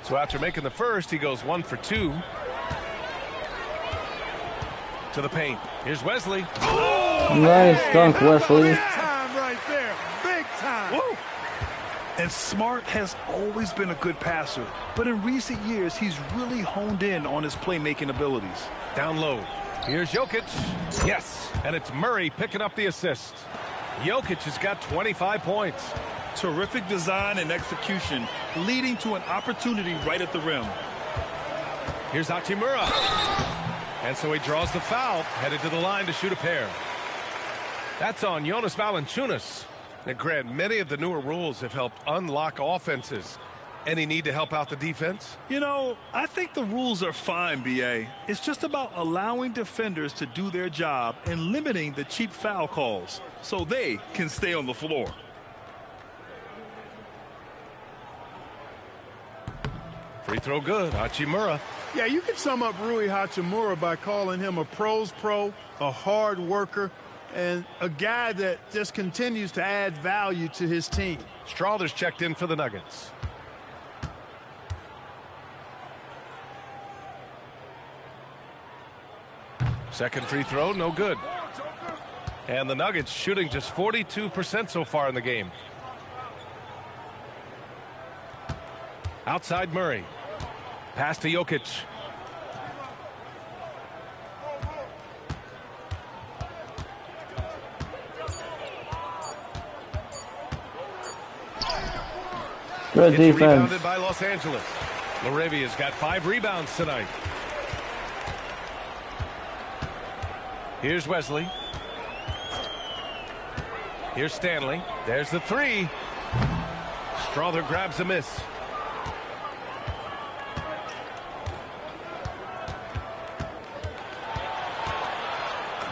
So after making the first, he goes 1 for 2. To the paint. Here's Wesley. Oh, nice dunk, Wesley. Big time right there. Big time. Woo. And Smart has always been a good passer, but in recent years, he's really honed in on his playmaking abilities. Down low. Here's Jokic. Yes. And it's Murray picking up the assist. Jokic has got 25 points. Terrific design and execution, leading to an opportunity right at the rim. Here's Hachimura. And so he draws the foul, headed to the line to shoot a pair. That's on Jonas Valanciunas. And Grant, many of the newer rules have helped unlock offenses. Any need to help out the defense? You know, I think the rules are fine, B.A. It's just about allowing defenders to do their job and limiting the cheap foul calls so they can stay on the floor. Free throw good. Hachimura. Yeah, you can sum up Rui Hachimura by calling him a pro's pro, a hard worker, and a guy that just continues to add value to his team. Strawther's checked in for the Nuggets. Second free throw, no good. And the Nuggets shooting just 42% so far in the game. Outside Murray. Pass to Jokic. Good defense. Rebounded by Los Angeles. Laravia's got 5 rebounds tonight. Here's Wesley. Here's Stanley. There's the 3. Strawther grabs a miss.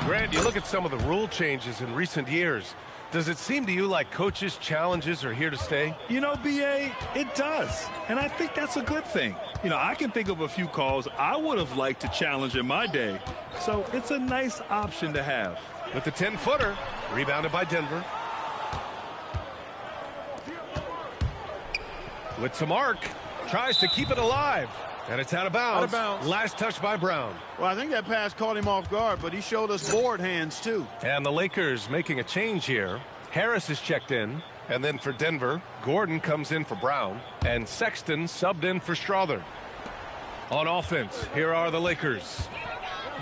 Grant, you look at some of the rule changes in recent years. Does it seem to you like coaches' challenges are here to stay? You know, B.A., it does. And I think that's a good thing. You know, I can think of a few calls I would have liked to challenge in my day. So it's a nice option to have. With the 10-footer, rebounded by Denver. With some arc, tries to keep it alive. And it's out of bounds. Out of bounds. Last touch by Brown. Well, I think that pass caught him off guard, but he showed us board hands, too. And the Lakers making a change here. Harris is checked in. And then for Denver, Gordon comes in for Brown. And Sexton subbed in for Strawther. On offense, here are the Lakers.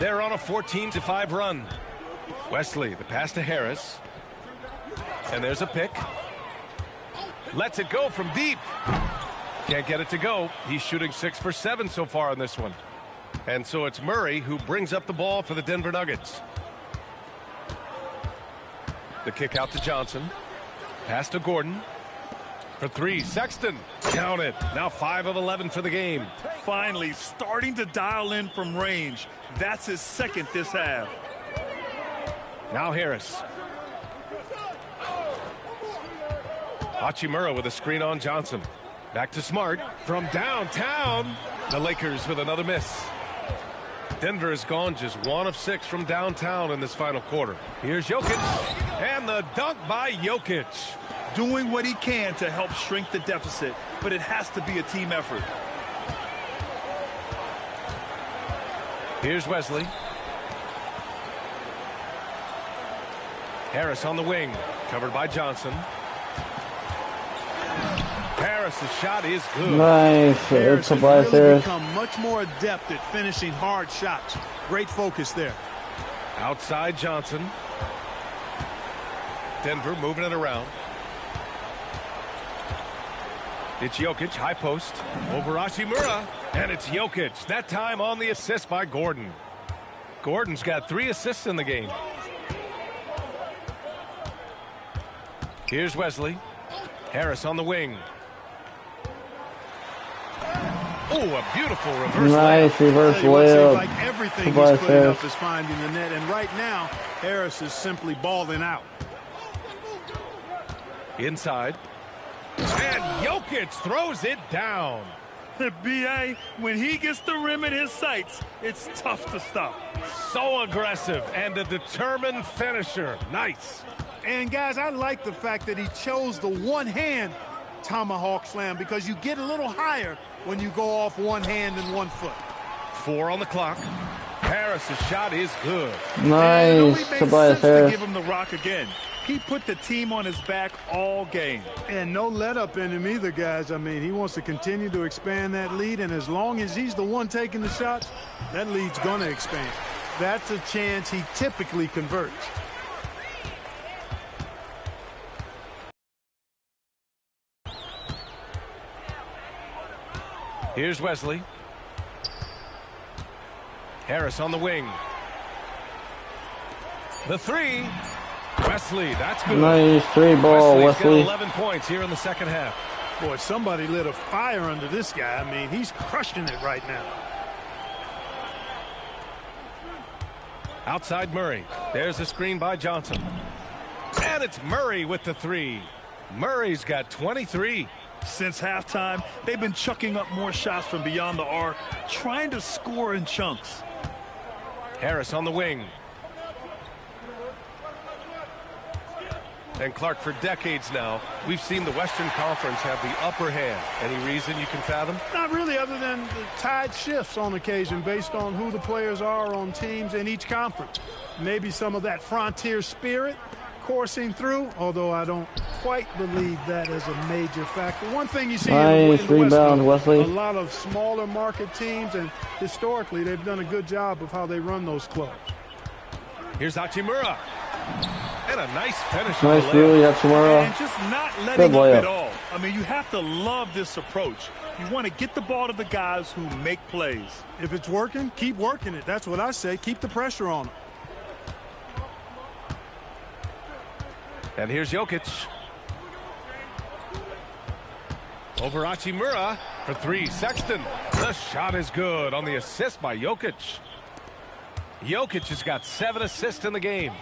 They're on a 14-5 run. Wesley, the pass to Harris. And there's a pick. Lets it go from deep. Can't get it to go. He's shooting 6 for 7 so far on this one. And so it's Murray who brings up the ball for the Denver Nuggets. The kick out to Johnson. Pass to Gordon. For 3, Sexton. Count it. Now 5 of 11 for the game. Finally starting to dial in from range. That's his second this half. Now Harris. Hachimura with a screen on Johnson. Back to Smart from downtown. The Lakers with another miss. Denver has gone just 1 of 6 from downtown in this final quarter. Here's Jokic. And the dunk by Jokic. Doing what he can to help shrink the deficit, but it has to be a team effort. Here's Wesley. Harris on the wing. Covered by Johnson. Harris' shot is good. Nice. Harris has Tobias really Harris. become much more adept at finishing hard shots. Great focus there. Outside Johnson. Denver moving it around. It's Jokic, high post. Over Hachimura. And it's Jokic. That time on the assist by Gordon. Gordon's got 3 assists in the game. Here's Wesley. Harris on the wing. Oh, a beautiful reverse Nice layup. reverse Seems layup. like everything he's Tobias putting Harris. up is finding the net, and right now, Harris is simply balling out. Inside. And Jokic throws it down. B.A., when he gets the rim in his sights, it's tough to stop. So aggressive and a determined finisher. Nice. And, guys, I like the fact that he chose the one-hand tomahawk slam because you get a little higher when you go off one hand and 1 foot. 4 on the clock. Harris's shot is good. Nice. Tobias To Harris. give him the rock again. He put the team on his back all game. And no let up in him either, guys. I mean, he wants to continue to expand that lead, and as long as he's the one taking the shots, that lead's going to expand. That's a chance he typically converts. Here's Wesley. Harris on the wing. The 3. Wesley, that's good. Nice 3 ball, Wesley's got Wesley. 11 points here in the second half. Boy, somebody lit a fire under this guy. I mean, he's crushing it right now. Outside Murray. There's a screen by Johnson. And it's Murray with the 3. Murray's got 23. Since halftime, they've been chucking up more shots from beyond the arc, trying to score in chunks. Harris on the wing. And Clark, for decades now, we've seen the Western Conference have the upper hand. Any reason you can fathom? Not really, other than the tide shifts on occasion based on who the players are on teams in each conference. Maybe some of that frontier spirit coursing through, although I don't quite believe that is a major factor. One thing you see Nice in the West rebound, Coast, Wesley. a lot of smaller market teams, and historically they've done a good job of how they run those clubs. Here's Hachimura. And a nice finish. Nice on the deal, layup. Yachimura. And just not letting Good up layup. at all. I mean, you have to love this approach. You want to get the ball to the guys who make plays. If it's working, keep working it. That's what I say. Keep the pressure on them. And here's Jokic. Over Hachimura for 3. Sexton. The shot is good on the assist by Jokic. Jokic has got 7 assists in the game.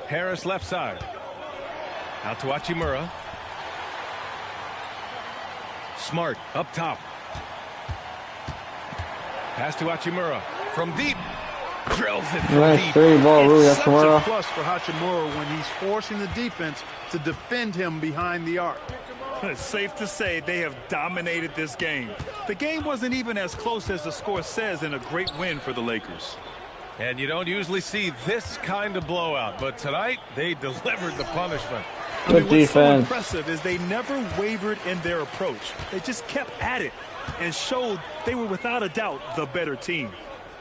Harris left side. Out to Hachimura. Smart up top. Pass to Hachimura from deep. Drills it from Nice deep. 3 ball, Rui It's such a Hachimura. plus for Hachimura when he's forcing the defense to defend him behind the arc. It's safe to say they have dominated this game. The game wasn't even as close as the score says in a great win for the Lakers. And you don't usually see this kind of blowout, but tonight they delivered the punishment. Good What's so defense. impressive is they never wavered in their approach. They just kept at it and showed they were without a doubt the better team.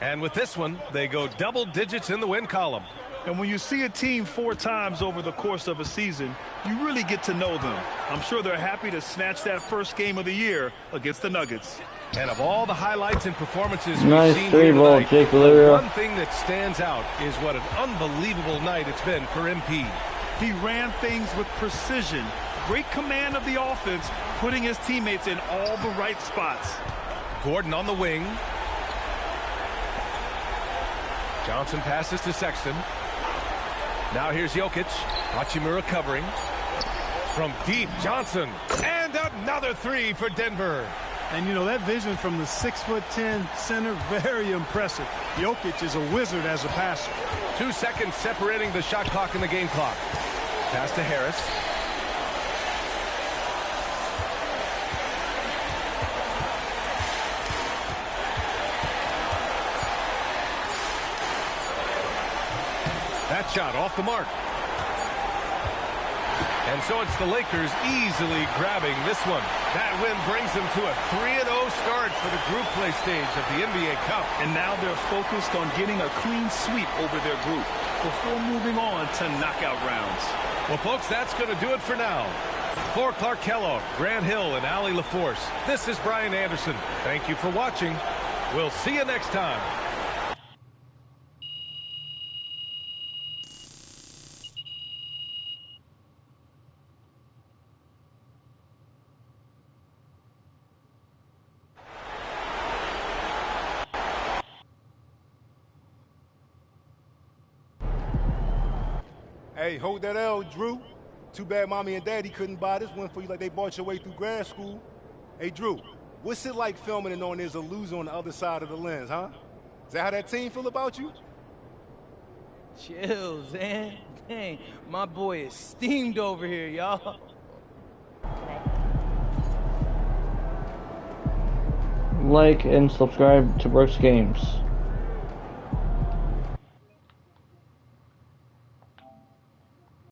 And with this one, they go double digits in the win column. And when you see a team 4 times over the course of a season, you really get to know them. I'm sure they're happy to snatch that first game of the year against the Nuggets. And of all the highlights and performances we've Nice seen 3 here ball, tonight, Jake the Valyria. one thing that stands out is what an unbelievable night it's been for MP. He ran things with precision, great command of the offense, putting his teammates in all the right spots. Gordon on the wing. Johnson passes to Sexton. Now here's Jokic. Hachimura covering. From deep, Johnson. And another 3 for Denver. And, you know, that vision from the 6'10" center, very impressive. Jokic is a wizard as a passer. 2 seconds separating the shot clock and the game clock. Pass to Harris. That shot off the mark. And so it's the Lakers easily grabbing this one. That win brings them to a 3-0 start for the group play stage of the NBA Cup. And now they're focused on getting a clean sweep over their group before moving on to knockout rounds. Well, folks, that's going to do it for now. For Clark Kellogg, Grant Hill, and Allie LaForce, this is Brian Anderson. Thank you for watching. We'll see you next time. Hey, hold that L, Drew. Too bad Mommy and Daddy couldn't buy this one for you like they bought your way through grad school. Hey, Drew, what's it like filming and knowing there's a loser on the other side of the lens, huh? Is that how that team feel about you? Chill, Zan. Dang, my boy is steamed over here, y'all. Like and subscribe to Brooks Games.